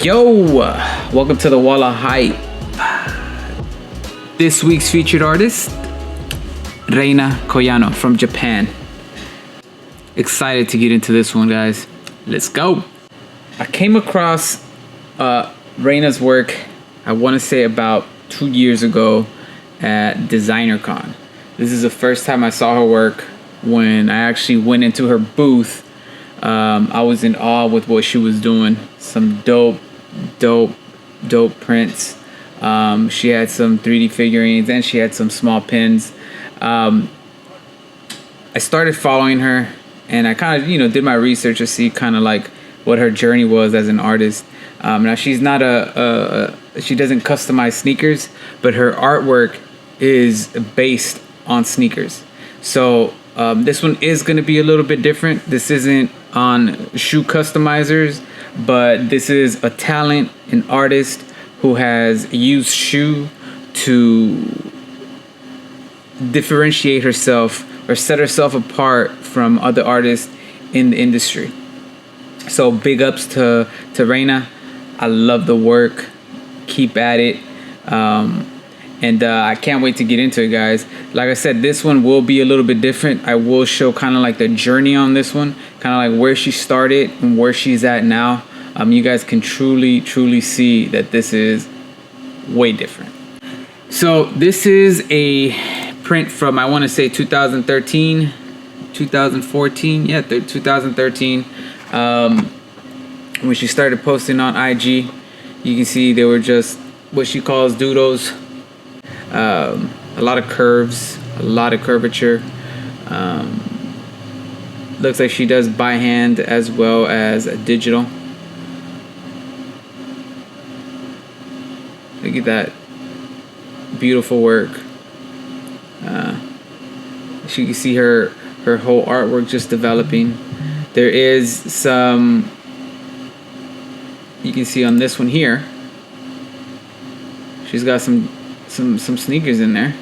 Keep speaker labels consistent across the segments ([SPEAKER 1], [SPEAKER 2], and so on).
[SPEAKER 1] Yo, welcome to the Wall of Hype. This week's featured artist, Reina Koyano from Japan. Excited to get into this one, guys. Let's go. I came across Reina's work, I want to say about 2 years ago at Designer Con. This is the first time I saw her work. When I actually went into her booth, I was in awe with what she was doing. Some dope prints. She had some 3D figurines and she had some small pins. I started following her and I kind of, did my research to see kind of like what her journey was as an artist. Now she's not she doesn't customize sneakers, but her artwork is based on sneakers. So this one is going to be a little bit different. This isn't on shoe customizers, but this is a talent, an artist who has used shoe to differentiate herself or set herself apart from other artists in the industry. So big ups to Reina. I love the work. Keep at it. And I can't wait to get into it, guys. Like I said, this one will be a little bit different. I will show kind of like the journey on this one, kind of like where she started and where she's at now. You guys can truly see that this is way different. So this is a print from, I want to say 2013, 2014. Yeah, 2013. When she started posting on IG, you can see they were just what she calls doodles. A lot of curves, a lot of curvature. Looks like she does by hand as well as digital. Look at that beautiful work. You can see her whole artwork just developing. There is some, you can see on this one here, she's got some sneakers in there.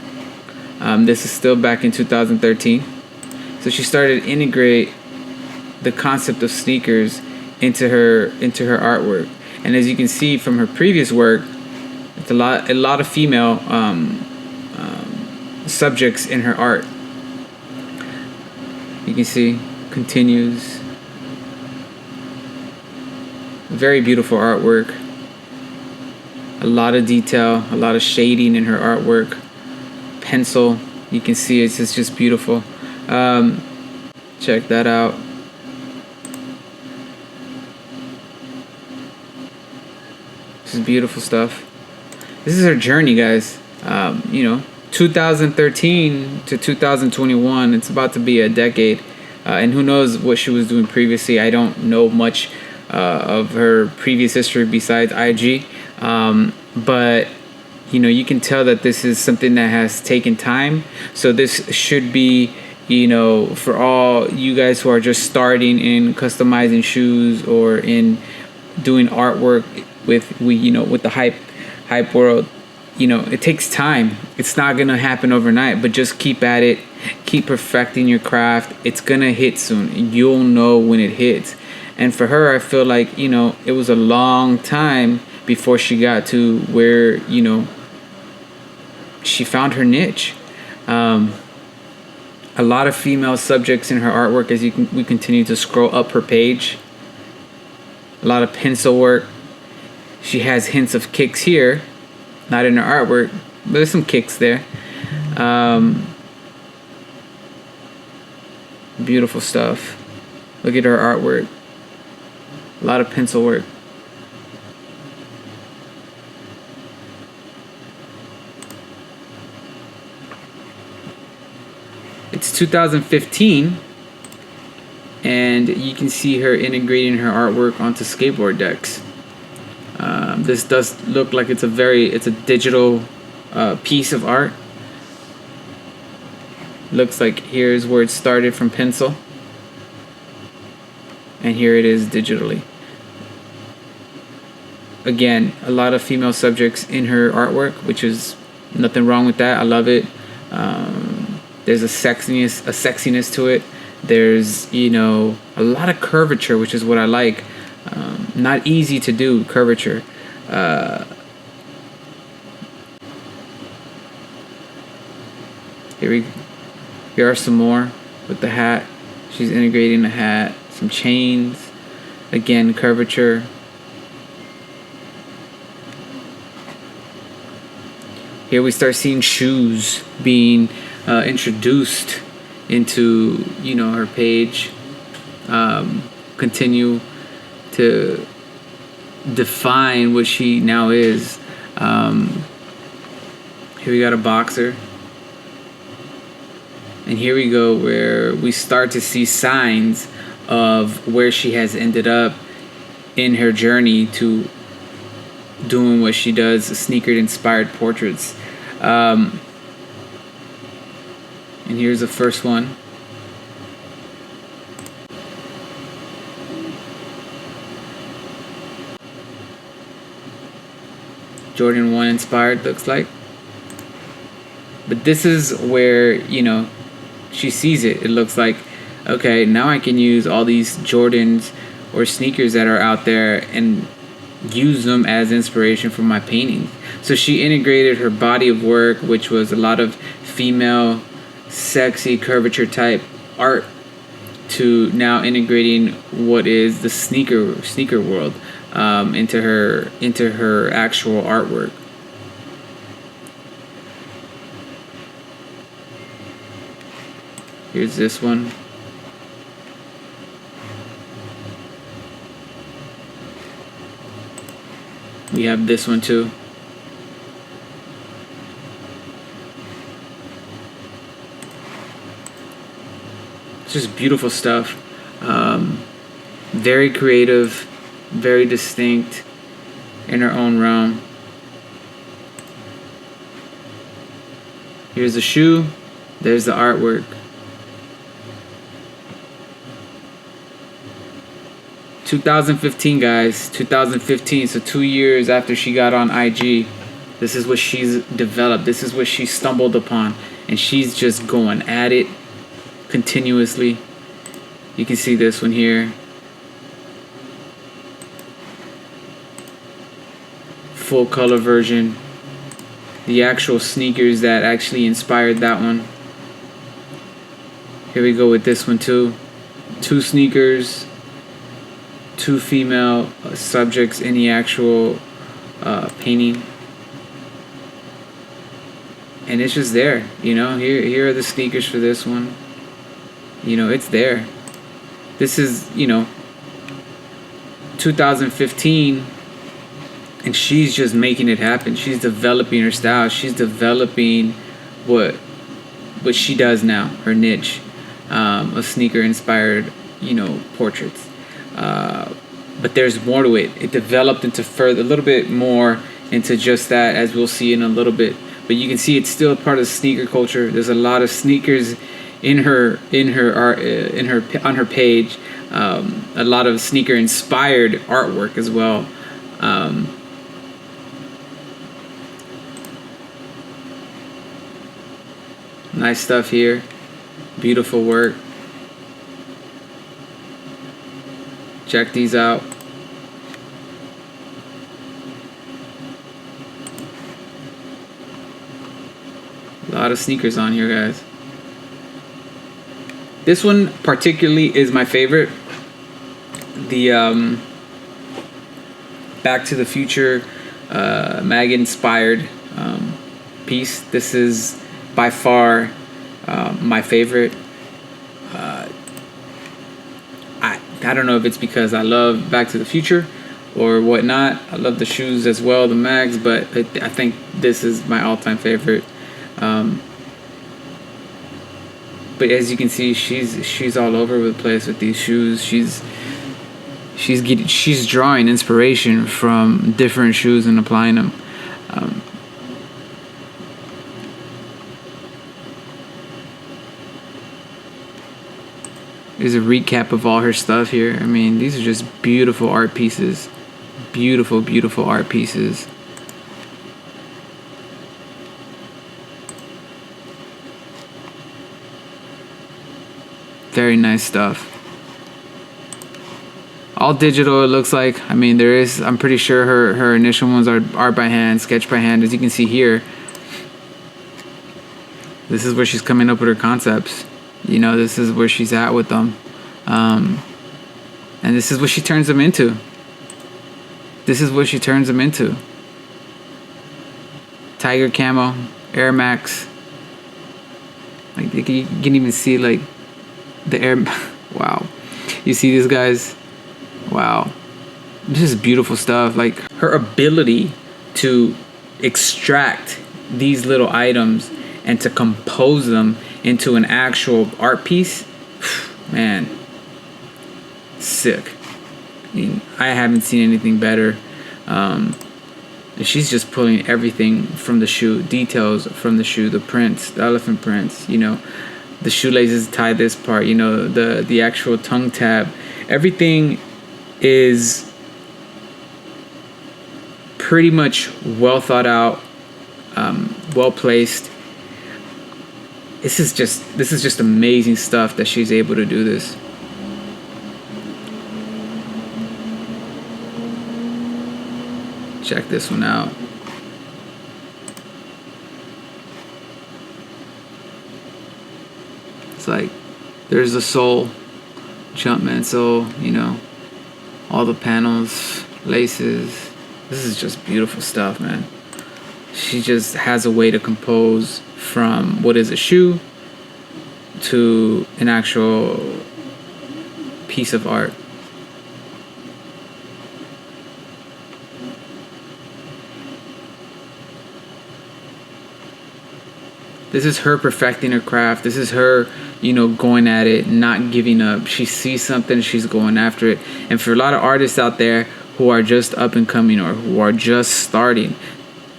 [SPEAKER 1] This is still back in 2013. So she started to integrate the concept of sneakers into her artwork. And as you can see from her previous work, it's a lot of female subjects in her art. You can see continues. Very beautiful artwork. A lot of detail, a lot of shading in her artwork. Pencil, you can see it's just beautiful. Check that out. This is beautiful stuff. This is her journey, guys. 2013 to 2021. It's about to be a decade. And who knows what she was doing previously. I don't know much of her previous history besides IG. But you can tell that this is something that has taken time. So this should be, for all you guys who are just starting in customizing shoes or in doing artwork with the hype world. It takes time. It's not gonna happen overnight, but just keep at it. Keep perfecting your craft. It's gonna hit soon. You'll know when it hits. And for her, I feel like, it was a long time before she got to where, she found her niche. A lot of female subjects in her artwork as we continue to scroll up her page. A lot of pencil work. She has hints of kicks here. Not in her artwork, but there's some kicks there. Beautiful stuff. Look at her artwork. A lot of pencil work. It's 2015, and you can see her integrating her artwork onto skateboard decks. This does look like it's a digital piece of art. Looks like here's where it started from pencil, and here it is digitally. Again, a lot of female subjects in her artwork, which is nothing wrong with that. I love it. There's a sexiness to it. There's a lot of curvature, which is what I like. Not easy to do curvature. Here are some more with the hat. She's integrating the hat, some chains, again curvature. Here we start seeing shoes being introduced into, you know, her page. Continue to define what she now is. Here we got a boxer. And here we go where we start to see signs of where she has ended up in her journey to doing what she does, sneaker-inspired portraits. And here's the first one. Jordan 1 inspired, looks like. But this is where, you know, she sees it. It looks like, okay, now I can use all these Jordans or sneakers that are out there and use them as inspiration for my paintings. So she integrated her body of work, which was a lot of female, sexy, curvature type art, to now integrating what is the sneaker world into her actual artwork. Here's this one. We have this one too. It's just beautiful stuff. Very creative, very distinct in her own realm. Here's the shoe. There's the artwork. "2015, guys. 2015. So 2 years after she got on IG, this is what she's developed. This is what she stumbled upon, and she's just going at it continuously. You can see this one here. Full color version. The actual sneakers that actually inspired that one. Here we go with this one too. 2 sneakers. 2 female subjects in the actual painting, and it's just there, you know. Here are the sneakers for this one. You know, it's there. This is, you know, 2015, and she's just making it happen. She's developing her style. She's developing what she does now, her niche of sneaker inspired, you know, portraits. But there's more to it. It developed into a little bit more into just that, as we'll see in a little bit. But you can see it's still part of sneaker culture. There's a lot of sneakers on her page. A lot of sneaker inspired artwork as well. Nice stuff here. Beautiful work. Check these out. A lot of sneakers on here, guys. This one particularly is my favorite. The Back to the Future mag inspired piece. This is by far my favorite. I don't know if it's because I love Back to the Future or whatnot. I love the shoes as well, the mags, but I think this is my all-time favorite. But as you can see, she's all over the place with these shoes. She's drawing inspiration from different shoes and applying them. Here's a recap of all her stuff here. I mean, these are just beautiful art pieces. Beautiful, beautiful art pieces. Very nice stuff. all digital, it looks like. I mean, I'm pretty sure her initial ones are art by hand, sketch by hand, as you can see here. This is where she's coming up with her concepts. You know, this is where she's at with them. And this is what she turns them into. This is what she turns them into. Tiger Camo, Air Max. Like, you can even see, like, the Air... Wow. You see these guys? Wow. This is beautiful stuff. Like, her ability to extract these little items and to compose them into an actual art piece, man, sick. I mean, I haven't seen anything better. She's just pulling everything from the shoe, details from the shoe, the prints, the elephant prints, you know, the shoelaces tie this part, you know, the actual tongue tab. Everything is pretty much well thought out, well placed. This is just amazing stuff that she's able to do this. Check this one out. It's like, there's the sole, Jumpman sole, you know, all the panels, laces. This is just beautiful stuff, man. She just has a way to compose from what is a shoe to an actual piece of art. This is her perfecting her craft. This is her, you know, going at it, not giving up. She sees something, she's going after it. And for a lot of artists out there who are just up and coming or who are just starting,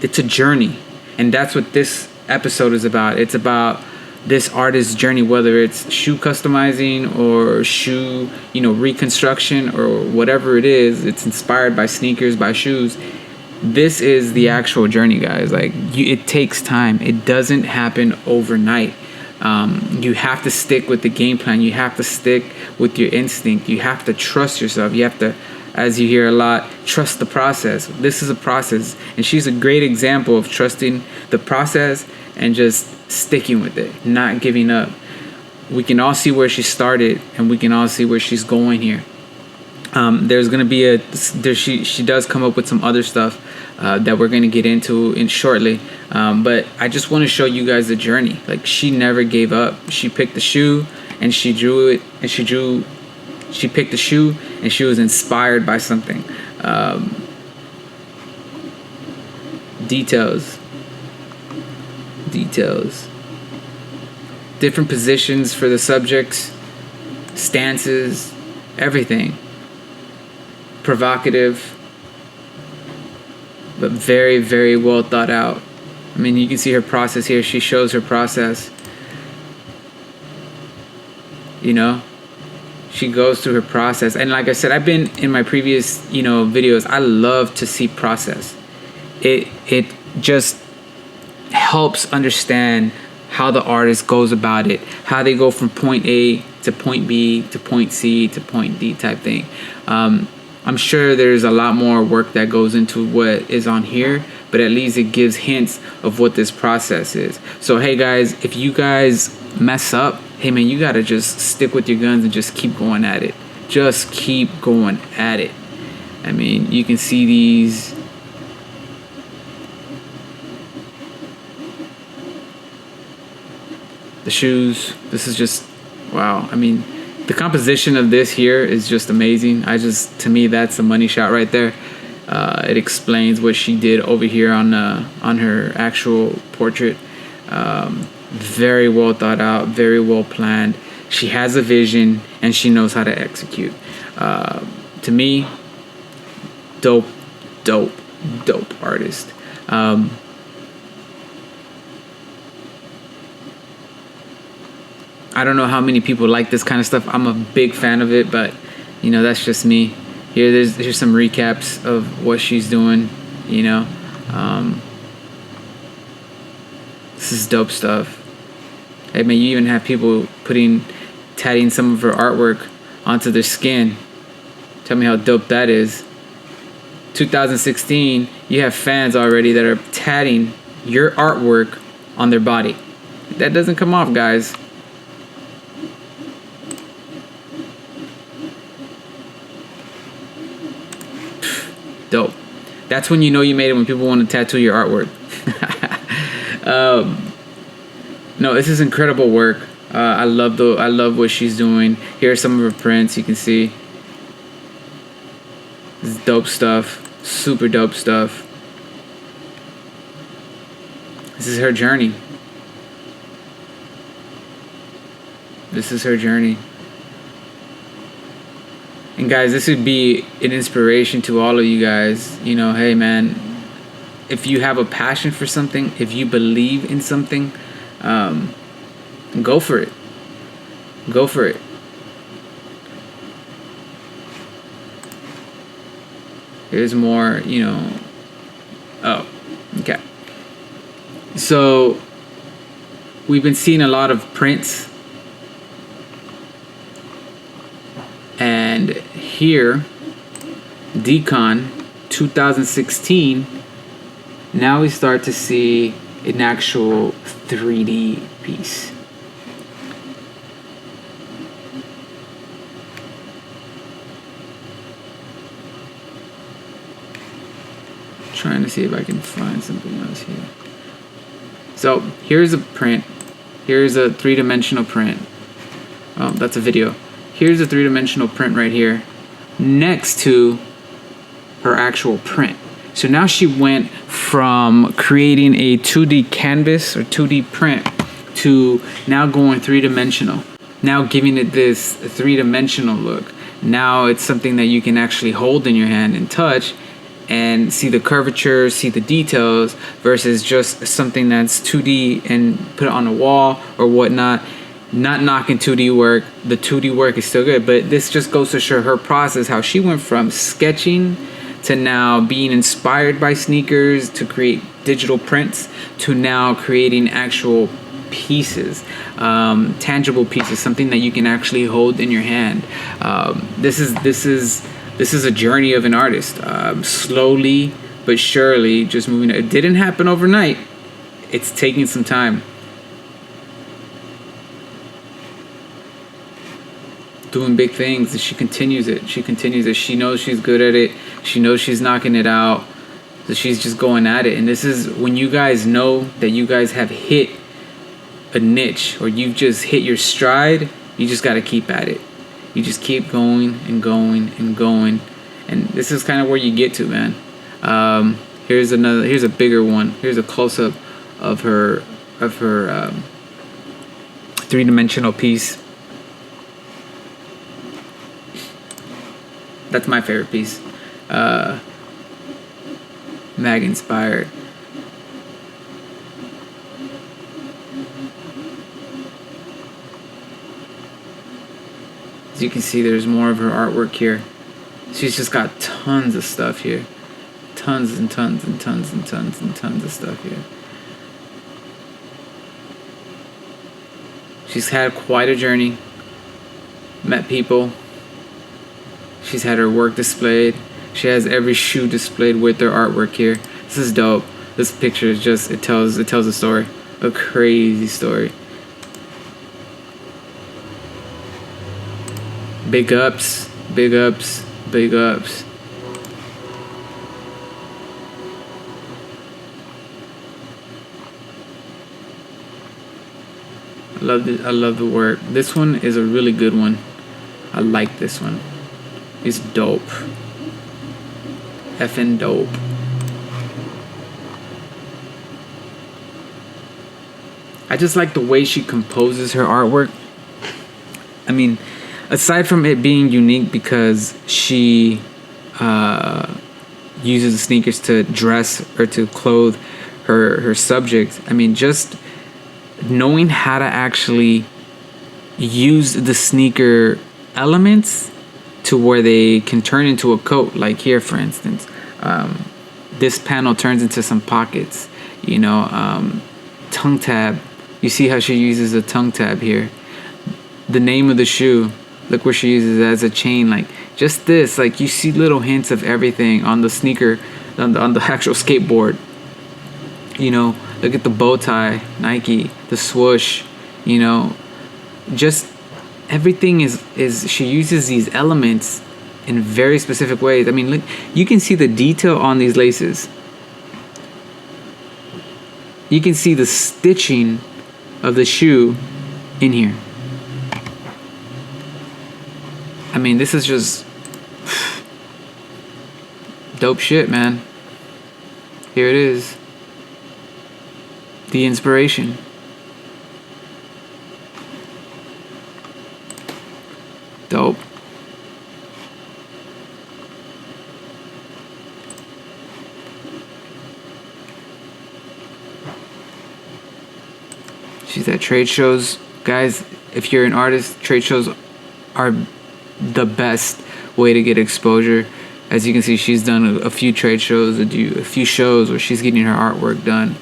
[SPEAKER 1] it's a journey. And that's what this episode is about. It's about this artist's journey, whether it's shoe customizing or shoe, you know, reconstruction or whatever it is. It's inspired by sneakers, by shoes. This is the actual journey, guys. Like, it takes time. It doesn't happen overnight. You have to stick with the game plan. You have to stick with your instinct. You have to trust yourself. You have to, as you hear a lot, trust the process. This is a process, and she's a great example of trusting the process and just sticking with it, not giving up. We can all see where she started, and we can all see where she's going here. There's gonna be she does come up with some other stuff that we're gonna get into in shortly, but I just want to show you guys the journey. Like, she never gave up. She picked the shoe and she drew it, and she picked the shoe and she was inspired by something. Details, different positions for the subjects, stances, everything. Provocative, but very, very well thought out. I mean, you can see her process here. She shows her process. You know, she goes through her process. And like I said, I've been in my previous, you know, videos, I love to see process. It just helps understand how the artist goes about it, how they go from point A to point B to point C to point D type thing. I'm sure there's a lot more work that goes into what is on here, but at least it gives hints of what this process is. So, hey guys, if you guys mess up, hey man, you gotta just stick with your guns and just keep going at it. Just keep going at it. I mean, you can see these. The shoes, this is just, wow. I mean, the composition of this here is just amazing. To me, that's a money shot right there. It explains what she did over here on her actual portrait. Very well thought out, very well planned. She has a vision and she knows how to execute. To me, dope artist. I don't know how many people like this kind of stuff. I'm a big fan of it, but you know, that's just me. Here's some recaps of what she's doing, you know. This is dope stuff. Hey man, you even have people tatting some of her artwork onto their skin. Tell me how dope that is. 2016, you have fans already that are tatting your artwork on their body. That doesn't come off, guys. Dope. That's when you know you made it, when people want to tattoo your artwork. No, this is incredible work. I love what she's doing. Here are some of her prints. You can see this is dope stuff. Super dope stuff. This is her journey. This is her journey. And guys, this would be an inspiration to all of you guys. You know, hey man, if you have a passion for something, if you believe in something, go for it. Go for it. Here's more, you know. Oh, okay. So we've been seeing a lot of prints. And here, Decon 2016, now we start to see an actual 3D piece. Trying to see if I can find something else here. So here's a print. Here's a three-dimensional print. Oh, that's a video. Here's a three-dimensional print right here next to her actual print. So now she went from creating a 2D canvas or 2D print to now going three-dimensional. Now giving it this three-dimensional look. Now it's something that you can actually hold in your hand and touch and see the curvature, see the details, versus just something that's 2D and put it on a wall or whatnot. Not knocking 2D work. The 2D work is still good, but this just goes to show her process, how she went from sketching to now being inspired by sneakers to create digital prints to now creating actual pieces, tangible pieces, something that you can actually hold in your hand. This is a journey of an artist, slowly but surely, just moving. It didn't happen overnight. It's taking some time. Doing big things, and she continues it. She knows she's good at it. She knows she's knocking it out. So she's just going at it. And this is when you guys know that you guys have hit a niche, or you've just hit your stride. You just got to keep at it. You just keep going and going and going. And this is kind of where you get to, man. Here's a bigger one. Here's a close-up of her three-dimensional piece. That's my favorite piece. Mag inspired. As you can see, there's more of her artwork here. She's just got tons of stuff here. Tons and tons and tons and tons and tons of stuff here. She's had quite a journey. Met people. She's had her work displayed. She has every shoe displayed with their artwork here. This is dope. This picture is just, it tells a story. A crazy story. Big ups, big ups, big ups. I love the work. This one is a really good one. I like this one. It's dope. Effing dope. I just like the way she composes her artwork. I mean, aside from it being unique because she uses the sneakers to dress or to clothe her subject, I mean, just knowing how to actually use the sneaker elements to where they can turn into a coat. Like here, for instance, this panel turns into some pockets, you know. Tongue tab, you see how she uses a tongue tab here. The name of the shoe, look where she uses it as a chain. Like, Just this, like, you see little hints of everything on the sneaker, on the actual skateboard. You know, look at the bow tie, Nike, the swoosh, you know, just everything is she uses these elements in very specific ways. I mean, look, you can see the detail on these laces. You can see the stitching of the shoe in here. I mean, this is just dope shit, man. Here it is. The inspiration. Dope. She's at trade shows. Guys, if you're an artist, trade shows are the best way to get exposure. As you can see, she's done a few trade shows, a few shows where she's getting her artwork done.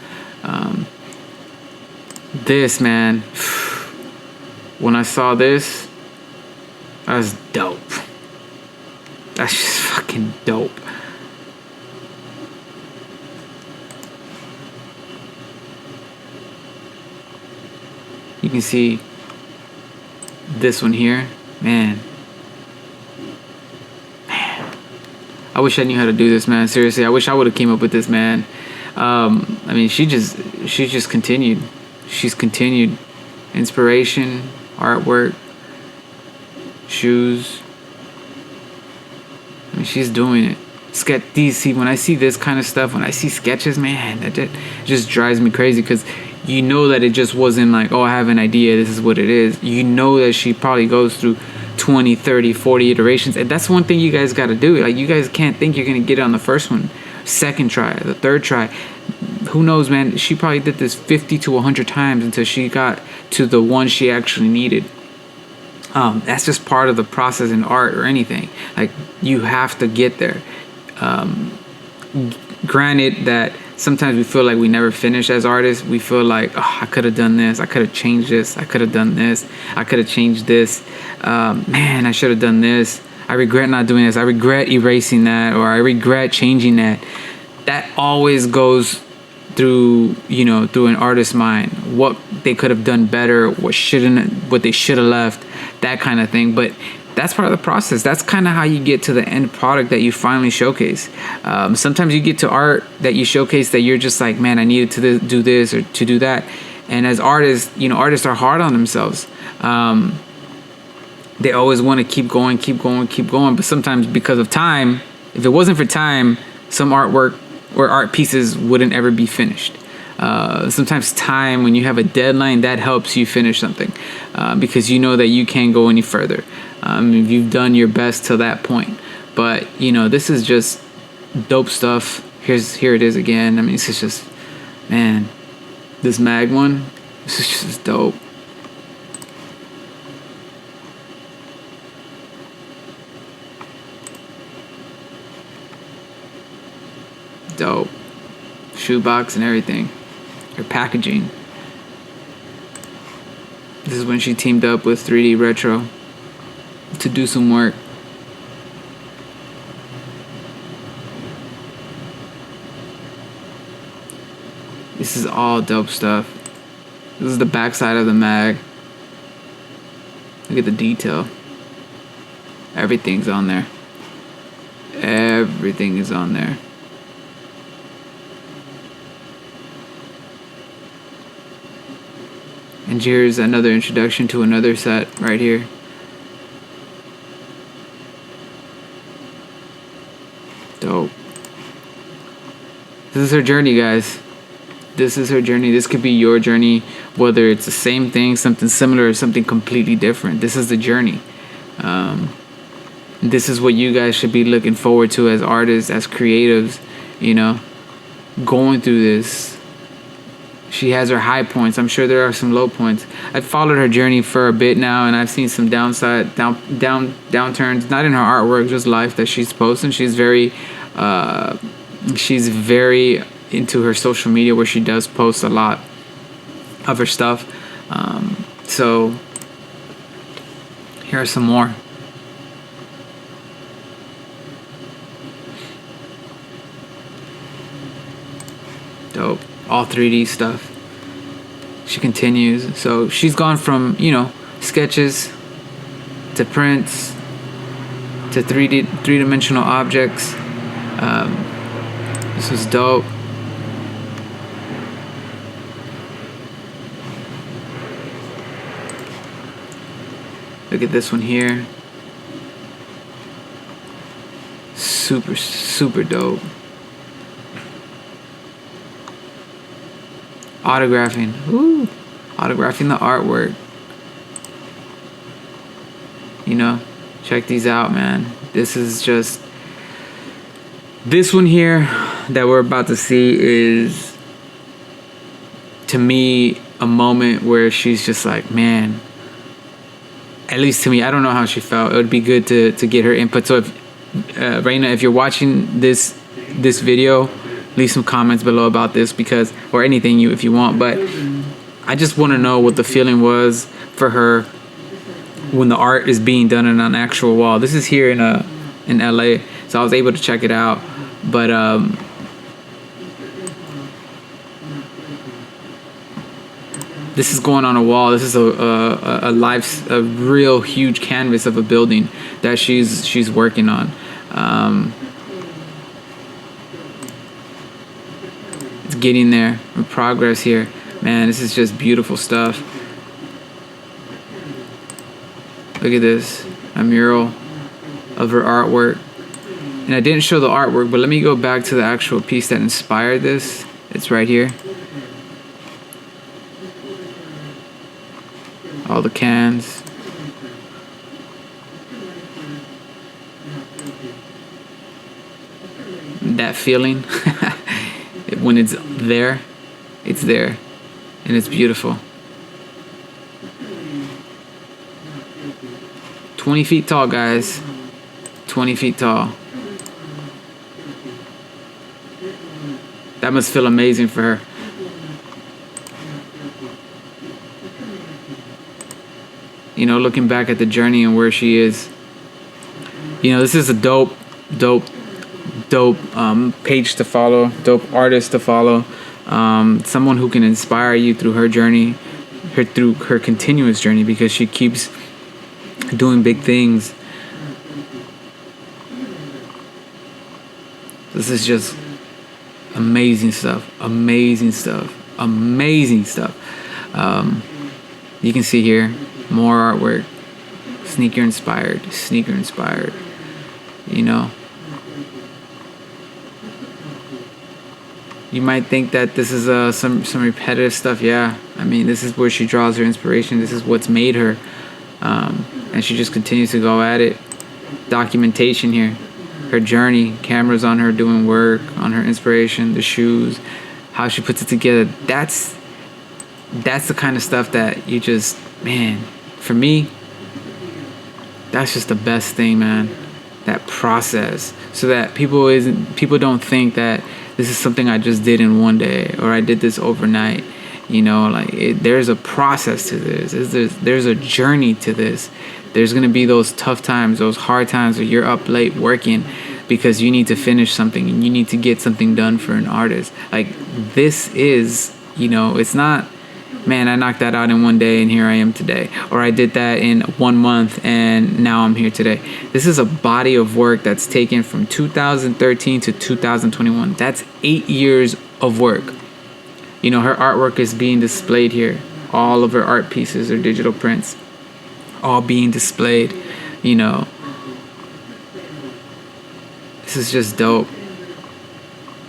[SPEAKER 1] This, man, when I saw this, that was dope. That's just fucking dope. You can see this one here, man. I wish I knew how to do this, man. Seriously, I wish I would have came up with this, man. I mean, she just continued. She's continued. Inspiration, artwork, shoes. I mean, she's doing it. See, when I see this kind of stuff, when I see sketches, man, that just drives me crazy, because you know that it just wasn't like, oh, I have an idea, this is what it is. You know that she probably goes through 20, 30, 40 iterations. And that's one thing you guys got to do. Like, you guys can't think you're going to get it on the first one, second try, the third try. Who knows, man? She probably did this 50 to 100 times until she got to the one she actually needed. That's just part of the process in art or anything. Like, you have to get there. Granted that sometimes we feel like we never finish as artists. We feel like, oh, I could have done this, I could have changed this, I could have done this, I could have changed this, man, I should have done this, I regret not doing this, I regret erasing that, or I regret changing that. That always goes through, you know, through an artist's mind, what they could have done better, what they should have left, that kind of thing. But that's part of the process. That's kind of how you get to the end product that you finally showcase. Sometimes you get to art that you showcase that you're just like, man, I needed to do this or to do that. And as artists, you know, artists are hard on themselves. They always want to keep going. But sometimes because of time, if it wasn't for time, some artwork or art pieces wouldn't ever be finished. Sometimes time, when you have a deadline, that helps you finish something, because you know that you can't go any further. If you've done your best to that point. But, you know, this is just dope stuff. Here it is again. I mean, this is just, man, this mag one, this is just dope. Dope. Shoebox and everything. Her packaging. This is when she teamed up with 3D Retro to do some work. This is all dope stuff. This is the backside of the mag. Look at the detail. Everything's on there. Everything is on there. And here's another introduction to another set right here. Dope. This is her journey, guys. This is her journey. This could be your journey, whether it's the same thing, something similar, or something completely different. This is the journey. This is what you guys should be looking forward to as artists, as creatives, you know, going through this. She has her high points. I'm sure there are some low points. I've followed her journey for a bit now, and I've seen some downturns, not in her artwork, just life that she's posting. She's very into her social media, where she does post a lot of her stuff. So here are some more. Dope. All 3D stuff. She continues. So she's gone from, you know, sketches to prints to three-dimensional objects. This was dope. Look at this one here. Super, super dope. Autographing. Ooh. Autographing the artwork. You know, check these out, man. This is just... This one here that we're about to see is, to me, a moment where she's just like, man, at least to me, I don't know how she felt. It would be good to get her input. So if Reina, if you're watching this video, leave some comments below about this, because, or anything if you want, but I just want to know what the feeling was for her when the art is being done on an actual wall. This is here in LA, so I was able to check it out, but this is going on a wall. This is a real huge canvas of a building that she's working on. It's getting there. Progress here, man. This is just beautiful stuff. Look at this, a mural of her artwork. And I didn't show the artwork, but let me go back to the actual piece that inspired this. It's right here. All the cans. That feeling when it's there, and it's beautiful. 20 feet tall, guys. 20 feet tall. That must feel amazing for her. You know, looking back at the journey and where she is. You know, this is a dope page to follow, dope artist to follow. Someone who can inspire you through her journey, through her continuous journey, because she keeps doing big things. This is just amazing stuff. Amazing stuff. Amazing stuff. You can see here more artwork. Sneaker inspired. Sneaker inspired. You know. You might think that this is some repetitive stuff. Yeah. I mean, this is where she draws her inspiration. This is what's made her. And she just continues to go at it. Documentation here. Her journey. Cameras on her doing work. On her inspiration. The shoes. How she puts it together. That's the kind of stuff that you just... Man, for me, that's just the best thing, man. That process. So that people don't think that this is something I just did in one day. Or I did this overnight. You know, like there's a process to this. There's a journey to this. There's going to be those tough times, those hard times where you're up late working because you need to finish something and you need to get something done for an artist. Like this is, you know, it's not, man, I knocked that out in one day and here I am today. Or I did that in 1 month and now I'm here today. This is a body of work that's taken from 2013 to 2021. That's 8 years of work. You know, her artwork is being displayed here. All of her art pieces are digital prints. All being displayed, you know. This is just dope.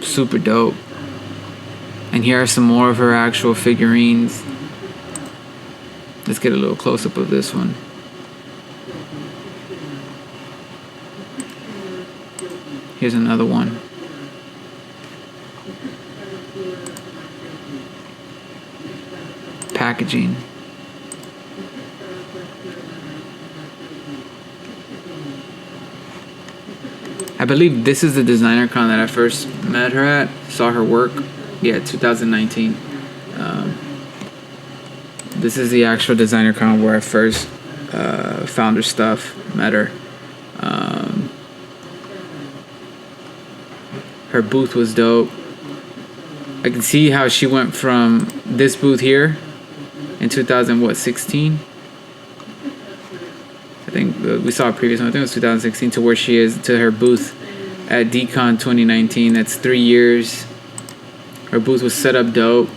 [SPEAKER 1] Super dope. And here are some more of her actual figurines. Let's get a little close-up of this one. Here's another one. Packaging. I believe this is the designer con that I first met her at, saw her work. Yeah, 2019. This is the actual designer con where I first found her stuff, met her. Her booth was dope. I can see how she went from this booth here in 2016. I think we saw a previous one. I think it was 2016 to where she is to her booth at Decon 2019. That's 3 years. Her booth was set up dope.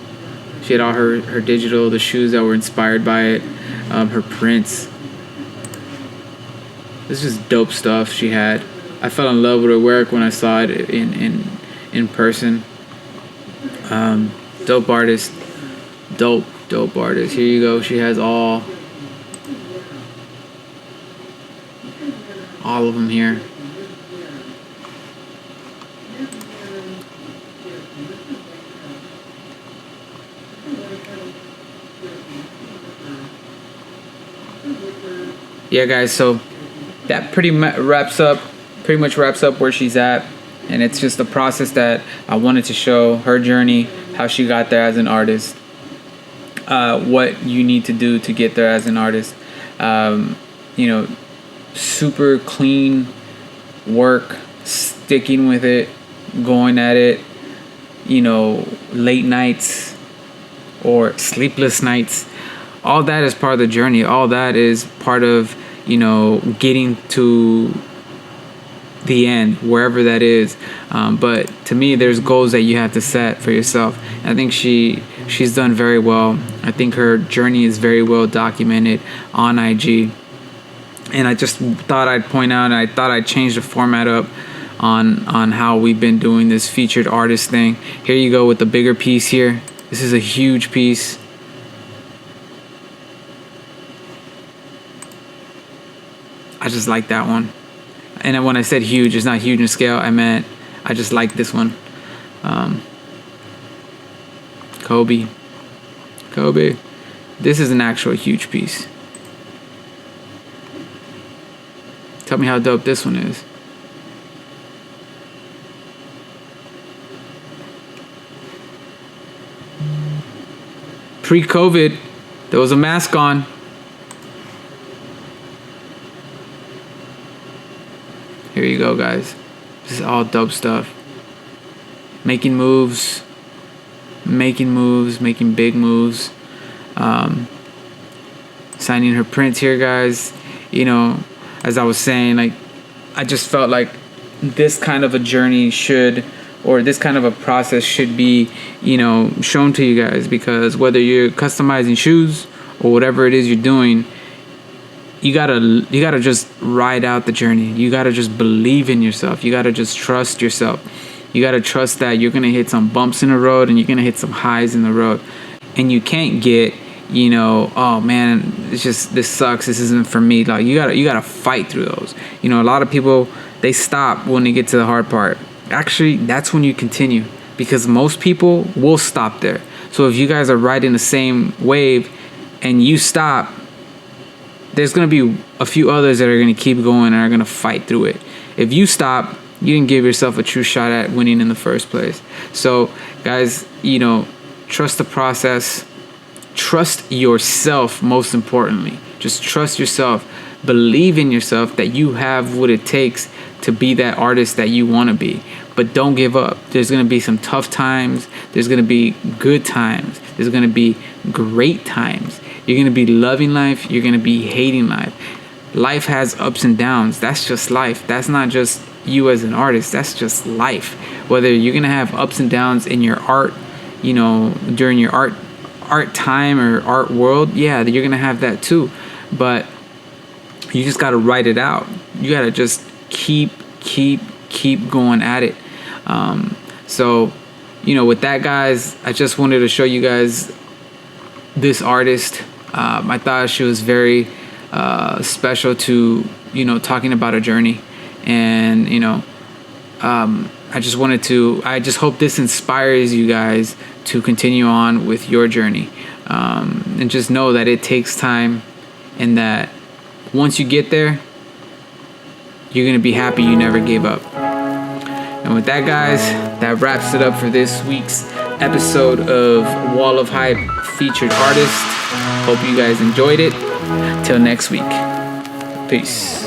[SPEAKER 1] She had all her digital, the shoes that were inspired by it, her prints. This is just dope stuff she had. I fell in love with her work when I saw it in person. Dope artist. Dope artist. Here you go. She has all of them here. Yeah, guys, so that pretty much wraps up where she's at, and it's just a process that I wanted to show her journey, how she got there as an artist, what you need to do to get there as an artist. Super clean work, sticking with it, going at it, late nights or sleepless nights. All that is part of the journey. All that is part of, getting to the end, wherever that is. But to me, there's goals that you have to set for yourself. And I think she's done very well. I think her journey is very well documented on IG. And I just thought I'd point out, and I thought I'd change the format up on how we've been doing this featured artist thing. Here you go with the bigger piece here. This is a huge piece. I just like that one. And when I said huge, it's not huge in scale. I meant I just like this one. Kobe. This is an actual huge piece. Tell me how dope this one is. Pre-COVID, there was a mask on. Here you go, guys. This is all dope stuff. Making moves, making big moves. Signing her prints here, guys. As I was saying, I just felt like this kind of a journey this kind of a process should be, shown to you guys, because whether you're customizing shoes or whatever it is you're doing, you gotta just ride out the journey. You gotta just believe in yourself. You gotta just trust yourself. You gotta trust that you're gonna hit some bumps in the road and you're gonna hit some highs in the road. And you can't get, oh man, this sucks. This isn't for me. Like you gotta fight through those. A lot of people, they stop when they get to the hard part. Actually, that's when you continue, because most people will stop there. So if you guys are riding the same wave and you stop, there's going to be a few others that are going to keep going and are going to fight through it. If you stop, you didn't give yourself a true shot at winning in the first place. So, guys, trust the process. Trust yourself, most importantly. Just trust yourself. Believe in yourself that you have what it takes to be that artist that you want to be. But don't give up. There's going to be some tough times. There's going to be good times. There's going to be great times. You're going to be loving life. You're going to be hating life. Life has ups and downs. That's just life. That's not just you as an artist. That's just life. Whether you're going to have ups and downs in your art, during your art time or art world, yeah, you're going to have that too. But you just got to write it out. You got to just keep going at it. So, with that, guys, I just wanted to show you guys this artist. I thought she was very special to, talking about a journey. And, I just hope this inspires you guys to continue on with your journey. And just know that it takes time, and that once you get there, you're going to be happy you never gave up. And with that, guys, that wraps it up for this week's episode of Wall of Hype featured artist. Hope you guys enjoyed it. Till next week. Peace.